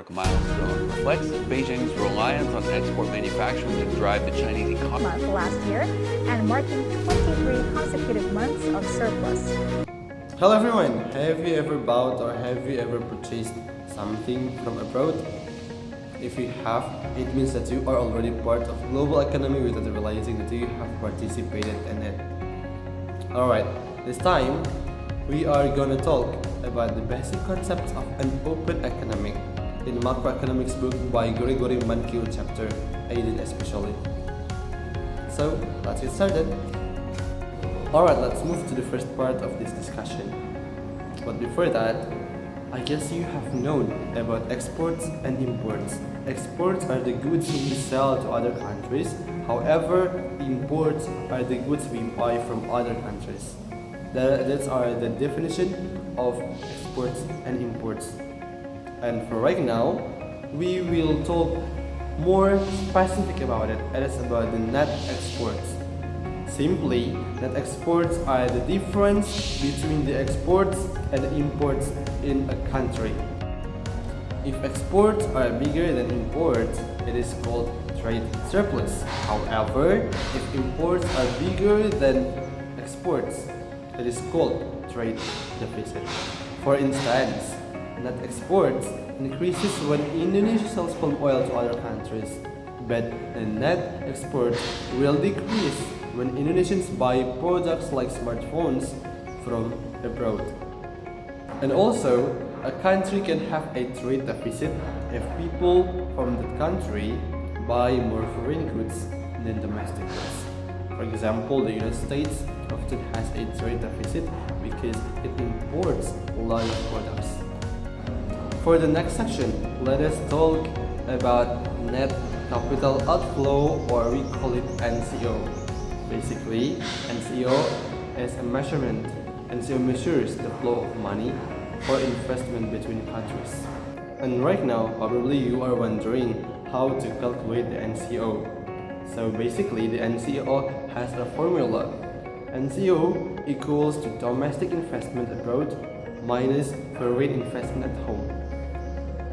milestone reflects Beijing's reliance on export manufacturing to drive the Chinese economy. Month last year and marking 23 consecutive months of surplus. Hello everyone, have you ever bought or have you ever purchased something from abroad? If you have, it means that you are already part of global economy without realizing that you have participated in it. Alright, this time we are gonna talk about the basic concepts of an open economic in Macroeconomics book by Gregori Mankiw chapter 18 especially. So let's get started. Alright, let's move to the first part of this discussion. But before that, I guess you have known about exports and imports. Exports are the goods we sell to other countries. However, imports are the goods we buy from other countries. That's the definition of exports and imports. And for right now, we will talk more specific about it. It is about the net exports. Simply, net exports are the difference between the exports and the imports in a country. If exports are bigger than imports, it is called trade surplus. However, if imports are bigger than exports, it is called trade deficit. For instance, net exports increases when Indonesia sells palm oil to other countries, but the net exports will decrease when Indonesians buy products like smartphones from abroad. And also, a country can have a trade deficit if people from that country buy more foreign goods than domestic goods. For example, the United States often has a trade deficit because it imports a lot of products. For the next section, let us talk about net capital outflow, or we call it NCO. Basically, NCO is a measurement. NCO measures the flow of money for investment between countries. And right now, probably you are wondering how to calculate the NCO. So basically, the NCO has a formula. NCO equals to domestic investment abroad minus foreign investment at home.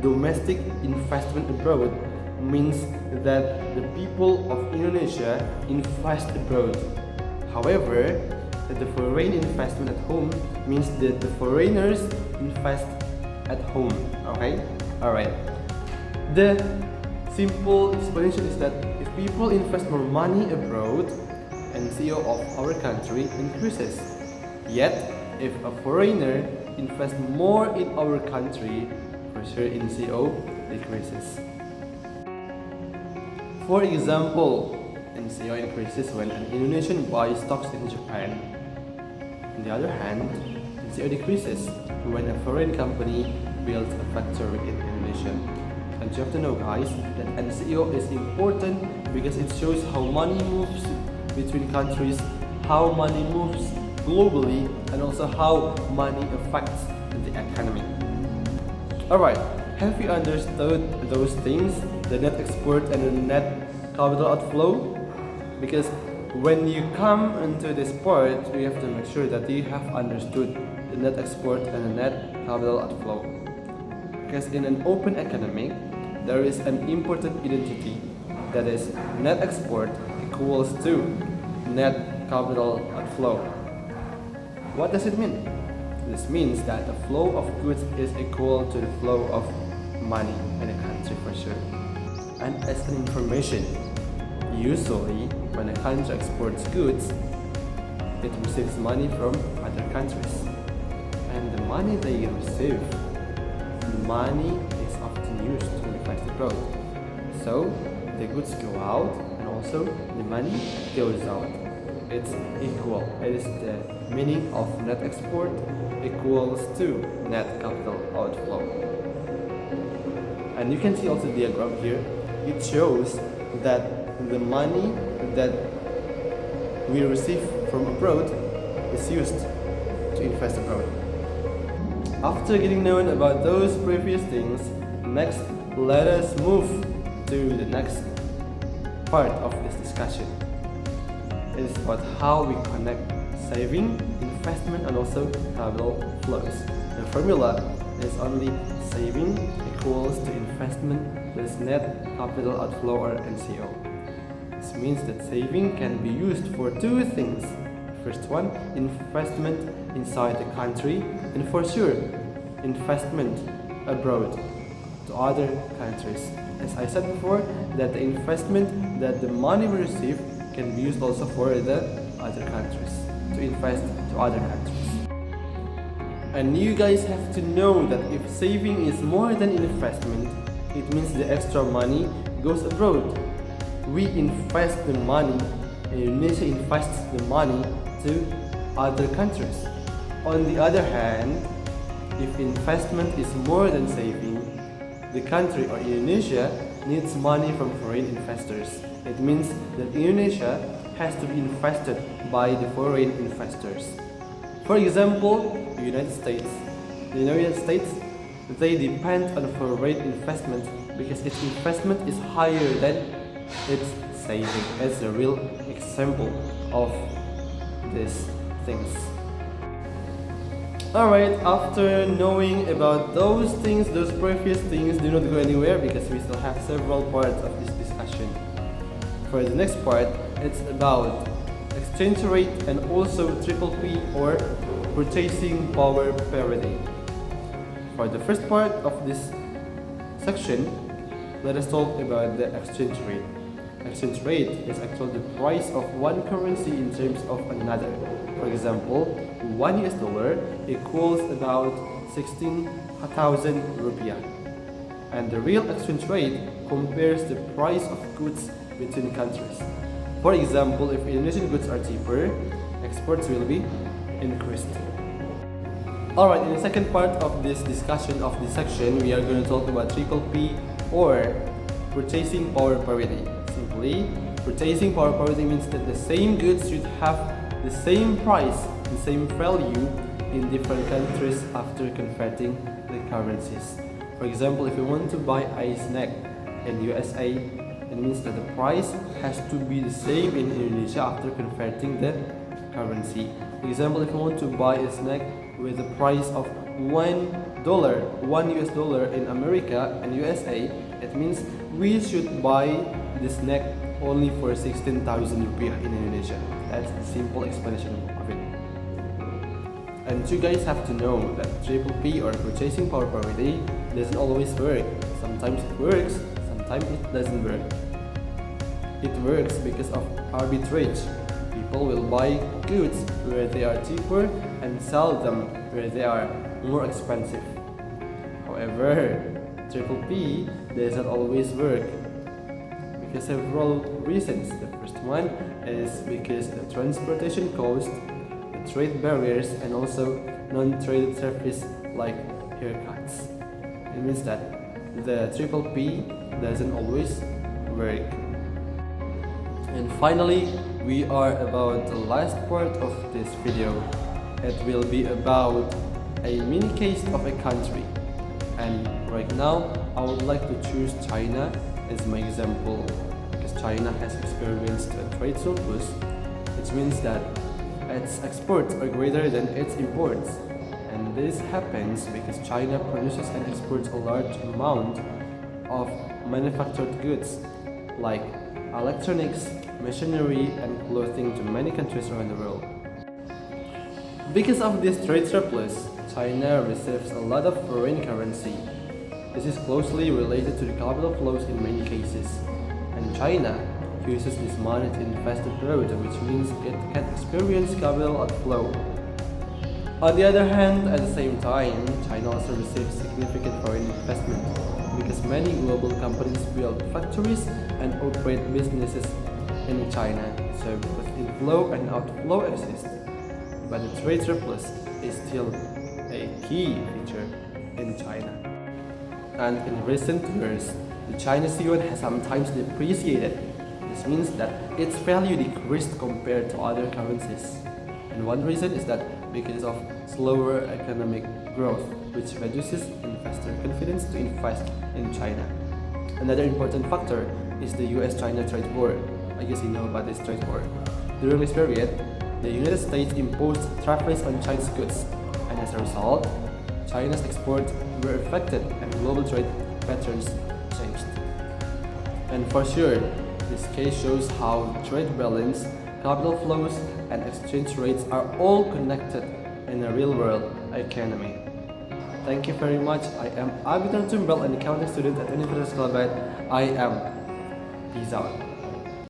Domestic investment abroad means that the people of Indonesia invest abroad. However, the foreign investment at home means that the foreigners invest at home. Okay? Alright. The simple explanation is that if people invest more money abroad, NCO of our country increases. Yet, if a foreigner invests more in our country, for sure NCO decreases. For example, NCO increases when an Indonesian buys stocks in Japan. On the other hand, NCO decreases when a foreign company builds a factory in Indonesia. And you have to know, guys, that NCO is important because it shows how money moves between countries, how money moves globally, and also how money affects the economy. Alright, have you understood those things, the net export and the net capital outflow? Because when you come into this part, you have to make sure that you have understood the net export and the net capital outflow. Because in an open economy, there is an important identity, that is net export equals to net capital outflow. What does it mean? This means that the flow of goods is equal to the flow of money in a country for sure. And as an information, usually when a country exports goods, it receives money from other countries. And the money they receive, money is often used to invest abroad. So the goods go out and also the money goes out. It's equal. It is the meaning of net export equals to net capital outflow. And you can see also the diagram here. It shows that the money that we receive from abroad is used to invest abroad. After getting known about those previous things, next let us move to the next part of this discussion. It is about how we connect saving, investment, and also capital flows. The formula is only saving equals to investment plus net capital outflow or NCO. This means that saving can be used for two things. First one, investment inside the country, and for sure, investment abroad to other countries. As I said before, that the investment, that the money we receive can be used also for the other countries, to invest to other countries. And you guys have to know that if saving is more than investment, it means the extra money goes abroad. We invest the money, and Indonesia invests the money to other countries. On the other hand, if investment is more than saving, the country or Indonesia needs money from foreign investors. It means that Indonesia has to be invested by the foreign investors. For example, the United States. The United States, they depend on foreign investment because its investment is higher than its saving. It's a real example of these things. Alright, after knowing about those things, those previous things, do not go anywhere because we still have several parts of this discussion. For the next part, it's about exchange rate and also triple P or purchasing power parity. For the first part of this section, let us talk about the exchange rate. Exchange rate is actually the price of one currency in terms of another. For example, $1 equals about 16,000 rupiah. And the real exchange rate compares the price of goods between countries. For example, if Indonesian goods are cheaper, exports will be increased. Alright, in the second part of this discussion of this section, we are going to talk about triple P or purchasing power parity. Simply, purchasing power parity means that the same goods should have the same price, the same value in different countries after converting the currencies. For example, if you want to buy a snack in USA, it means that the price has to be the same in Indonesia after converting the currency. For example, if you want to buy a snack with the price of $1 in America and USA, it means we should buy the snack only for 16,000 rupiah in Indonesia. That's a simple explanation of it. And you guys have to know that triple P or purchasing power parity doesn't always work. Sometimes it works, sometimes it doesn't work. It works because of arbitrage. People will buy goods where they are cheaper and sell them where they are more expensive. However, triple P does not always work because several reasons. The first one is because the transportation cost, the trade barriers, and also non-traded service like haircuts. It means that the triple P doesn't always work. And finally, we are about the last part of this video. It will be about a mini case of a country. And right now, I would like to choose China as my example because China has experienced a trade surplus, which means that its exports are greater than its imports. And this happens because China produces and exports a large amount of manufactured goods like electronics, machinery, and clothing to many countries around the world. Because of this trade surplus, China receives a lot of foreign currency. This is closely related to the capital flows in many cases, and China uses this money to invest abroad, which means it can experience capital outflow. On the other hand, at the same time, China also receives significant foreign investment because many global companies build factories and operate businesses in China, so both inflow and outflow exist. But the trade surplus is still a key feature in China. And in recent years, the Chinese yuan has sometimes depreciated. This means that its value decreased compared to other currencies. And one reason is that because of slower economic growth, which reduces investor confidence to invest in China. Another important factor is the US-China trade war. I guess you know about this trade war. During this period, the United States imposed tariffs on Chinese goods, and as a result, China's exports were affected and global trade patterns changed. And for sure, this case shows how trade balance, capital flows, and exchange rates are all connected in a real-world economy. Thank you very much. I am Abidner Tumbel, an accounting student at University of Abidner. I am. Peace out.